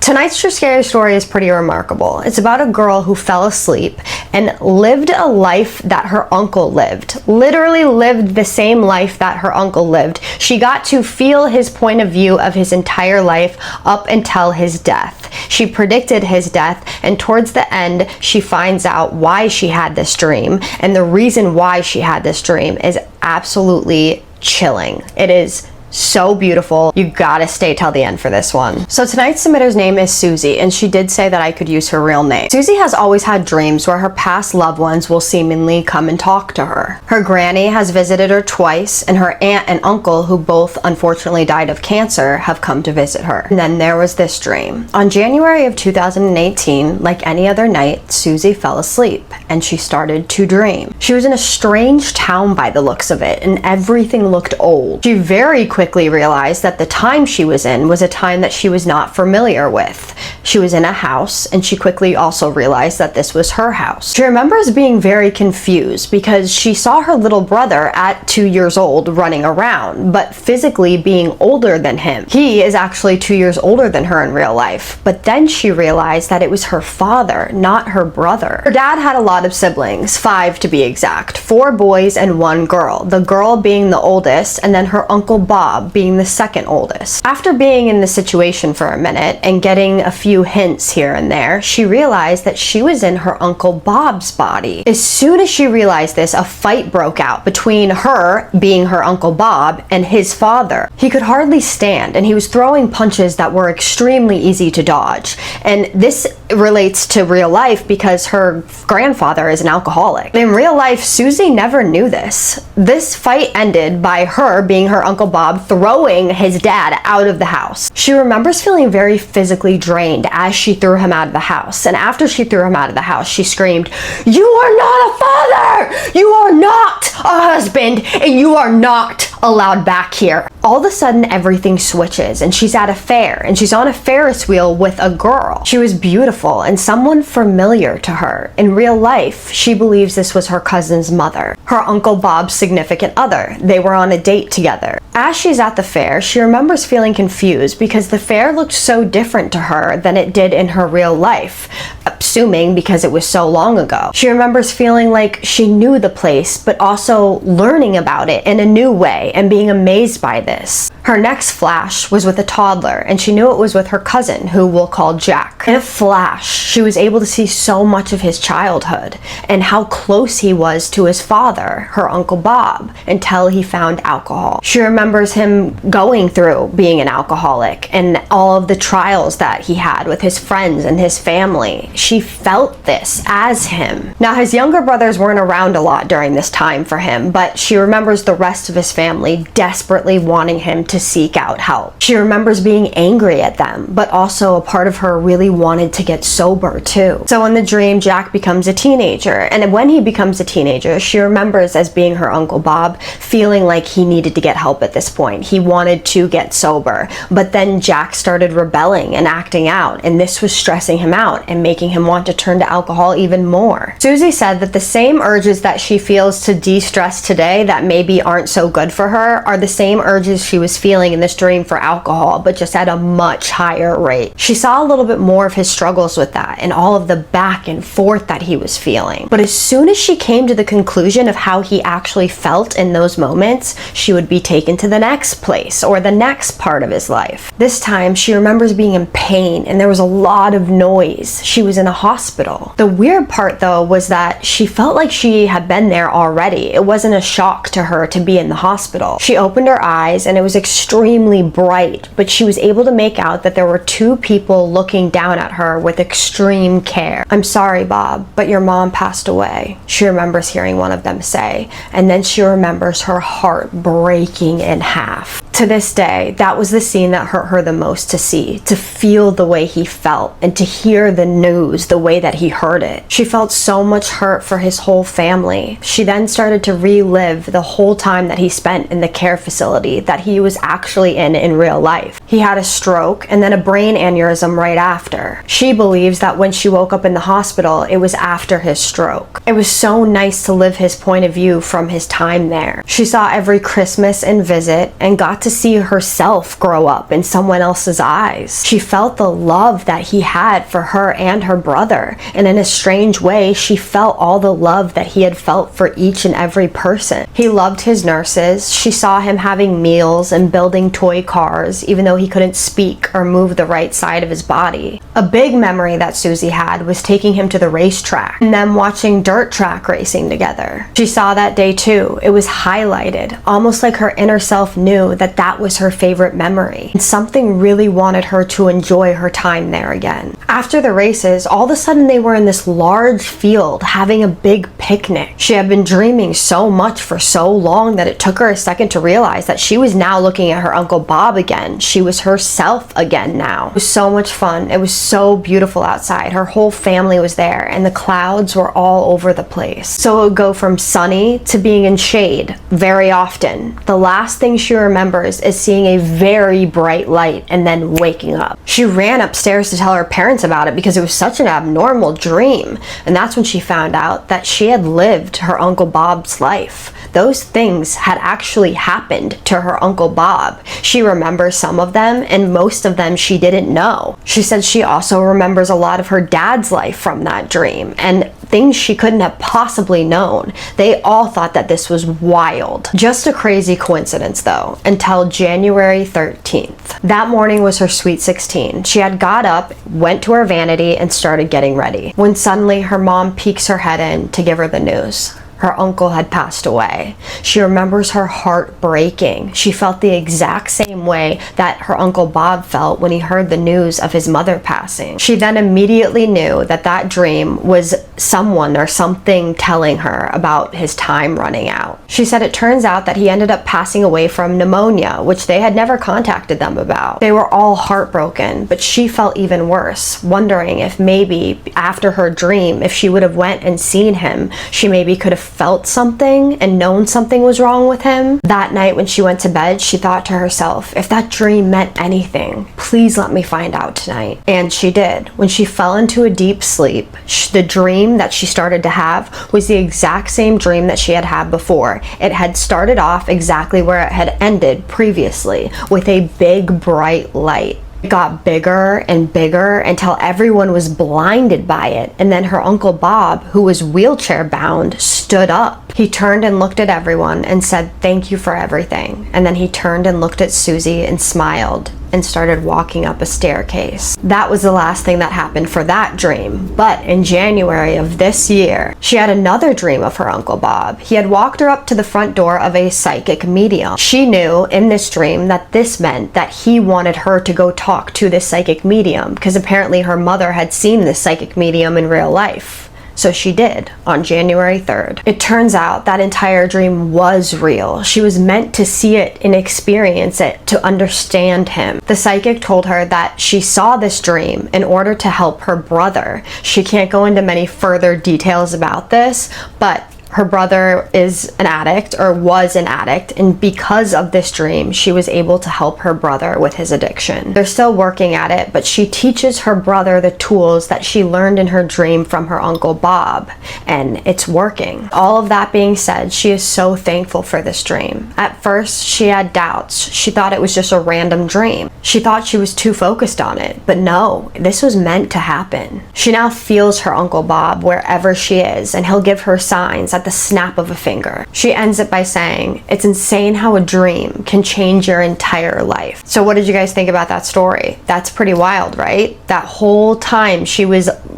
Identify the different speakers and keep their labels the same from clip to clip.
Speaker 1: Tonight's True Scary Story is pretty remarkable. It's about a girl who fell asleep and lived a life that her uncle lived. Literally lived the same life that her uncle lived. She got to feel his point of view of his entire life up until his death. She predicted his death, and towards the end, she finds out why she had this dream. And the reason why she had this dream is absolutely chilling. It is so beautiful. You gotta stay till the end for this one. So tonight's submitter's name is Susie, and she did say that I could use her real name. Susie has always had dreams where her past loved ones will seemingly come and talk to her. Her granny has visited her twice, and her aunt and uncle, who both unfortunately died of cancer, have come to visit her. And then there was this dream. On January of 2018, like any other night, Susie fell asleep and she started to dream. She was in a strange town by the looks of it, and everything looked old. She very quickly realized that the time she was in was a time that she was not familiar with. She was in a house, and she quickly also realized that this was her house. She remembers being very confused because she saw her little brother at 2 years old running around, but physically being older than him. He is actually 2 years older than her in real life, but then she realized that it was her father, not her brother. Her dad had a lot of siblings, 5 to be exact, 4 boys and 1 girl, the girl being the oldest, and then her uncle Bob being the second oldest. After being in the situation for a minute and getting a few hints here and there, she realized that she was in her Uncle Bob's body. As soon as she realized this, a fight broke out between her, being her Uncle Bob, and his father. He could hardly stand, and he was throwing punches that were extremely easy to dodge. And this relates to real life because her grandfather is an alcoholic. In real life, Susie never knew this. This fight ended by her, being her Uncle Bob, throwing his dad out of the house. She remembers feeling very physically drained as she threw him out of the house. And after she threw him out of the house, she screamed, "You are not a father! You are not a husband! And you are not allowed back here." All of a sudden, everything switches, and she's at a fair, and she's on a Ferris wheel with a girl. She was beautiful and someone familiar to her. In real life, she believes this was her cousin's mother, her Uncle Bob's significant other. They were on a date together. As she's at the fair, she remembers feeling confused because the fair looked so different to her than it did in her real life, assuming because it was so long ago. She remembers feeling like she knew the place, but also learning about it in a new way and being amazed by this. Her next flash was with a toddler, and she knew it was with her cousin, who we'll call Jack. In a flash, she was able to see so much of his childhood and how close he was to his father, her Uncle Bob, until he found alcohol. She remembers him going through being an alcoholic and all of the trials that he had with his friends and his family. She felt this as him. Now, his younger brothers weren't around a lot during this time for him, but she remembers the rest of his family desperately wanting him to seek out help. She remembers being angry at them, but also a part of her really wanted to get sober too. So in the dream, Jack becomes a teenager, and when he becomes a teenager, she remembers, as being her Uncle Bob, feeling like he needed to get help at this point. He wanted to get sober, but then Jack started rebelling and acting out, and this was stressing him out and making him want to turn to alcohol even more. Susie said that the same urges that she feels to de-stress today that maybe aren't so good for her are the same urges she was feeling in this dream for alcohol, but just at a much higher rate. She saw a little bit more of his struggles with that and all of the back and forth that he was feeling. But as soon as she came to the conclusion of how he actually felt in those moments, she would be taken to the next place or the next part of his life. This time, she remembers being in pain and there was a lot of noise. She was in a hospital. The weird part, though, was that she felt like she had been there already. It wasn't a shock to her to be in the hospital. She opened her eyes and it was extremely bright, but she was able to make out that there were 2 people looking down at her with extreme care. "I'm sorry, Bob, but your mom passed away," she remembers hearing one of them say, and then she remembers her heart breaking in half. To this day, that was the scene that hurt her the most to see, to feel the way he felt and to hear the news the way that he heard it. She felt so much hurt for his whole family. She then started to relive the whole time that he spent in the care facility that he was actually in real life. He had a stroke and then a brain aneurysm right after. She believes that when she woke up in the hospital, it was after his stroke. It was so nice to live his point of view from his time there. She saw every Christmas and visit and got to see herself grow up in someone else's eyes. She felt the love that he had for her and her brother, and in a strange way, she felt all the love that he had felt for each and every person. He loved his nurses. She saw him having meals and building toy cars, even though he couldn't speak or move the right side of his body. A big memory that Susie had was taking him to the racetrack and them watching dirt track racing together. She saw that day too. It was highlighted, almost like her inner self knew that that was her favorite memory, and something really wanted her to enjoy her time there again. After the races, all of a sudden they were in this large field having a big picnic. She had been dreaming so much for so long that it took her a second to realize that she was now looking at her Uncle Bob again. She was herself again now. It was so much fun. It was so beautiful outside. Her whole family was there and the clouds were all over the place. So it would go from sunny to being in shade very often. The last thing she remembers is seeing a very bright light and then waking up. She ran upstairs to tell her parents about it because it was such an abnormal dream. And that's when she found out that she had lived her Uncle Bob's life. Those things had actually happened to her Uncle Bob. She remembers some of them, and most of them she didn't know. She said she also remembers a lot of her dad's life from that dream, and things she couldn't have possibly known. They all thought that this was wild. Just a crazy coincidence though, until January 13th. That morning was her sweet 16. She had got up, went to her vanity, and started getting ready, when suddenly her mom peeks her head in to give her the news. Her uncle had passed away. She remembers her heart breaking. She felt the exact same way that her Uncle Bob felt when he heard the news of his mother passing. She then immediately knew that that dream was someone or something telling her about his time running out. She said it turns out that he ended up passing away from pneumonia, which they had never contacted them about. They were all heartbroken, but she felt even worse, wondering if maybe after her dream, if she would have went and seen him, she maybe could have felt something and known something was wrong with him. That night when she went to bed, she thought to herself, if that dream meant anything, please let me find out tonight. And she did. When she fell into a deep sleep, the dream that she started to have was the exact same dream that she had had before. It had started off exactly where it had ended previously, with a big bright light. It got bigger and bigger until everyone was blinded by it, and then her Uncle Bob, who was wheelchair bound, stood up. He turned and looked at everyone and said, "Thank you for everything." And then he turned and looked at Susie and smiled and started walking up a staircase. That was the last thing that happened for that dream. But in January of this year, she had another dream of her Uncle Bob. He had walked her up to the front door of a psychic medium. She knew in this dream that this meant that he wanted her to go talk to this psychic medium, because apparently her mother had seen this psychic medium in real life. So she did, on January 3rd. It turns out that entire dream was real. She was meant to see it and experience it to understand him. The psychic told her that she saw this dream in order to help her brother. She can't go into many further details about this, but her brother is an addict, or was an addict, and because of this dream, she was able to help her brother with his addiction. They're still working at it, but she teaches her brother the tools that she learned in her dream from her Uncle Bob, and it's working. All of that being said, she is so thankful for this dream. At first, she had doubts. She thought it was just a random dream. She thought she was too focused on it, but no, this was meant to happen. She now feels her Uncle Bob wherever she is, and he'll give her signs at the snap of a finger. She ends it by saying, "It's insane how a dream can change your entire life." So what did you guys think about that story? That's pretty wild, right? That whole time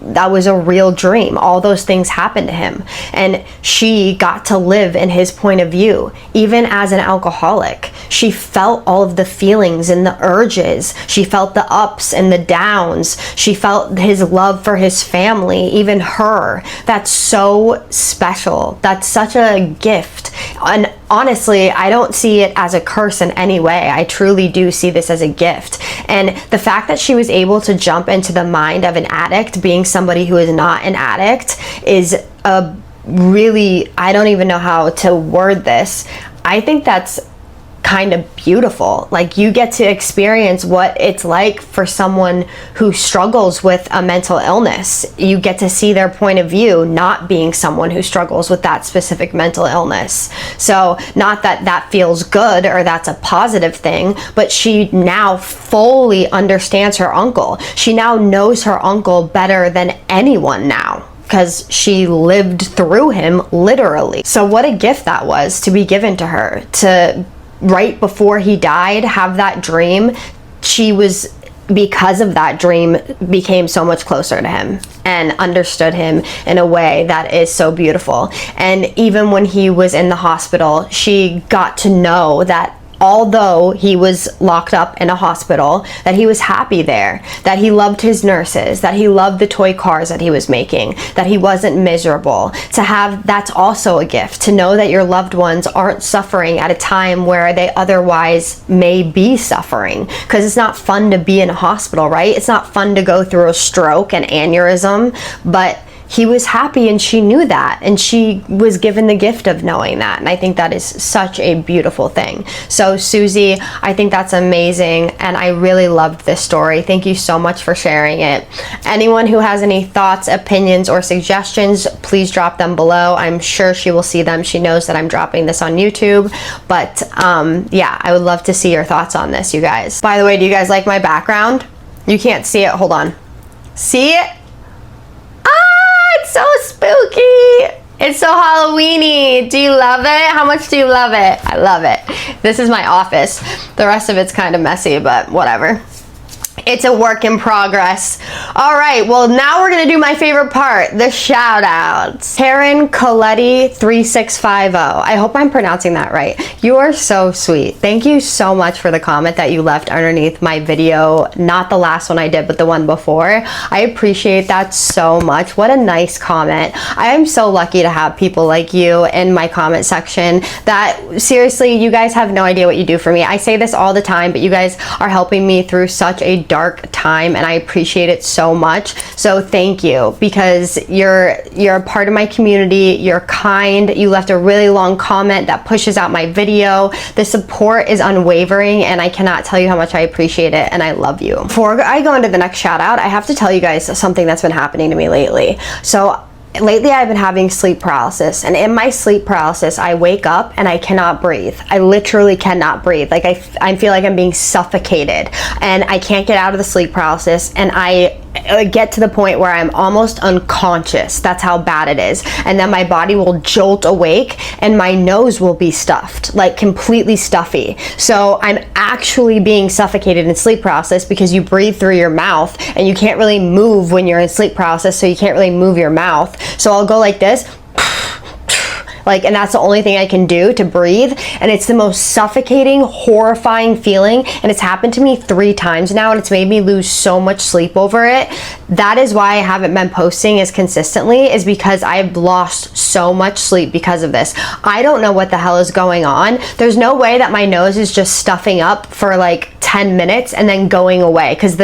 Speaker 1: that was a real dream. All those things happened to him, and she got to live in his point of view. Even as an alcoholic, she felt all of the feelings and the urges. She felt the ups and the downs. She felt his love for his family, even her. That's so special. That's such a gift. And honestly, I don't see it as a curse in any way. I truly do see this as a gift. And the fact that she was able to jump into the mind of an addict, being somebody who is not an addict, is I don't even know how to word this. I think that's kind of beautiful. Like, you get to experience what it's like for someone who struggles with a mental illness. You get to see their point of view, not being someone who struggles with that specific mental illness. So not that that feels good or that's a positive thing, but she now fully understands her uncle. She now knows her uncle better than anyone now, because she lived through him, literally. So what a gift that was to be given to her, to right before he died have that dream. She was, because of that dream, became so much closer to him and understood him in a way that is so beautiful. And even when he was in the hospital, she got to know that although he was locked up in a hospital, that he was happy there, that he loved his nurses, that he loved the toy cars that he was making, that he wasn't miserable. To have, that's also a gift, to know that your loved ones aren't suffering at a time where they otherwise may be suffering. Because it's not fun to be in a hospital, right? It's not fun to go through a stroke, an aneurysm, but he was happy, and she knew that, and she was given the gift of knowing that. And I think that is such a beautiful thing. So Susie, I think that's amazing, and I really loved this story. Thank you so much for sharing it. Anyone who has any thoughts, opinions, or suggestions, please drop them below. I'm sure she will see them. She knows that I'm dropping this on YouTube, but yeah, I would love to see your thoughts on this, you guys. By the way, do you guys like my background? You can't see it, hold on. See it? It's so spooky. It's so Halloweeny. Do you love it? How much do you love it? I love it. This is my office. The rest of it's kind of messy, but whatever. It's a work in progress. All right, well, now we're gonna do my favorite part, the shout outs. Karen Coletti 3650. I hope I'm pronouncing that right. You are so sweet. Thank you so much for the comment that you left underneath my video. Not the last one I did, but the one before. I appreciate that so much. What a nice comment. I am so lucky to have people like you in my comment section that, seriously, you guys have no idea what you do for me. I say this all the time, but you guys are helping me through such a dark time, and I appreciate it so much. So thank you, because you're a part of my community. You're kind. You left a really long comment that pushes out my video. The support is unwavering, and I cannot tell you how much I appreciate it, and I love you. Before I go into the next shout out, I have to tell you guys something that's been happening to me lately. So lately I've been having sleep paralysis, and in my sleep paralysis I wake up and I cannot breathe. I literally cannot breathe. Like I feel like I'm being suffocated, and I can't get out of the sleep paralysis, and I get to the point where I'm almost unconscious. That's how bad it is. And then my body will jolt awake and my nose will be stuffed, like completely stuffy. So I'm actually being suffocated in sleep paralysis, because you breathe through your mouth and you can't really move when you're in sleep paralysis, so you can't really move your mouth. So I'll go like this, like, and that's the only thing I can do to breathe, and it's the most suffocating, horrifying feeling, and it's happened to me 3 times now, and it's made me lose so much sleep over it. That is why I haven't been posting as consistently, is because I've lost so much sleep because of this. I don't know what the hell is going on. There's no way that my nose is just stuffing up for like 10 minutes and then going away, because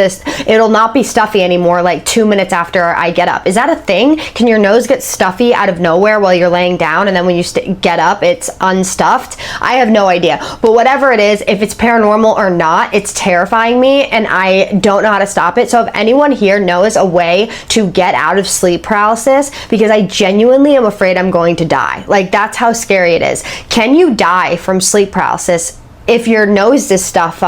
Speaker 1: it'll not be stuffy anymore like 2 minutes after I get up. Is that a thing? Can your nose get stuffy out of nowhere while you're laying down, and then when you get up it's unstuffed? I have no idea, but whatever it is, if it's paranormal or not, it's terrifying me, and I don't know how to stop it. So if anyone here knows a way to get out of sleep paralysis, because I genuinely am afraid I'm going to die. Like, that's how scary it is. Can you die from sleep paralysis if your nose is stuffed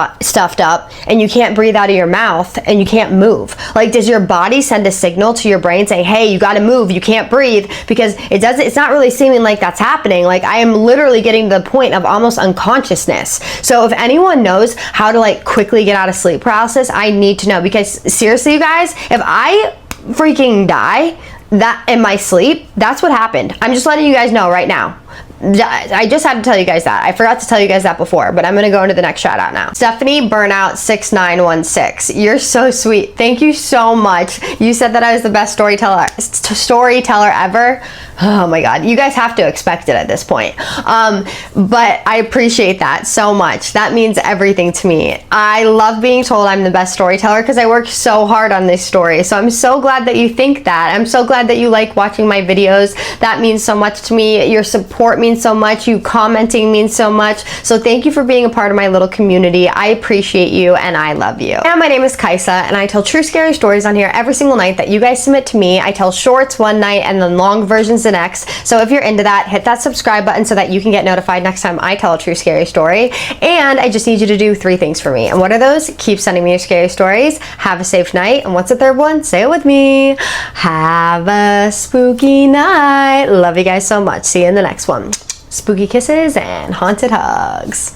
Speaker 1: up and you can't breathe out of your mouth and you can't move? Like, does your body send a signal to your brain saying, hey, you gotta move, you can't breathe? Because it's not really seeming like that's happening. Like, I am literally getting to the point of almost unconsciousness. So if anyone knows how to like quickly get out of sleep paralysis, I need to know, because seriously, you guys, if I freaking die that in my sleep, that's what happened. I'm just letting you guys know right now. I just had to tell you guys that. I forgot to tell you guys that before, but I'm gonna go into the next shout out now. Stephanie Burnout 6916. You're so sweet. Thank you so much. You said that I was the best storyteller ever. Oh my God, you guys have to expect it at this point. But I appreciate that so much. That means everything to me. I love being told I'm the best storyteller because I worked so hard on this story. So I'm so glad that you think that. I'm so glad that you like watching my videos. That means so much to me. Your support means so much. You commenting means so much. So thank you for being a part of my little community. I appreciate you and I love you. And my name is Kaisa and I tell true scary stories on here every single night that you guys submit to me. I tell shorts one night and then long versions the next. So if you're into that, hit that subscribe button so that you can get notified next time I tell a true scary story. And I just need you to do 3 things for me. And what are those? Keep sending me your scary stories. Have a safe night. And what's the third one? Say it with me. Have a spooky night. Love you guys so much. See you in the next one. Spooky kisses and haunted hugs.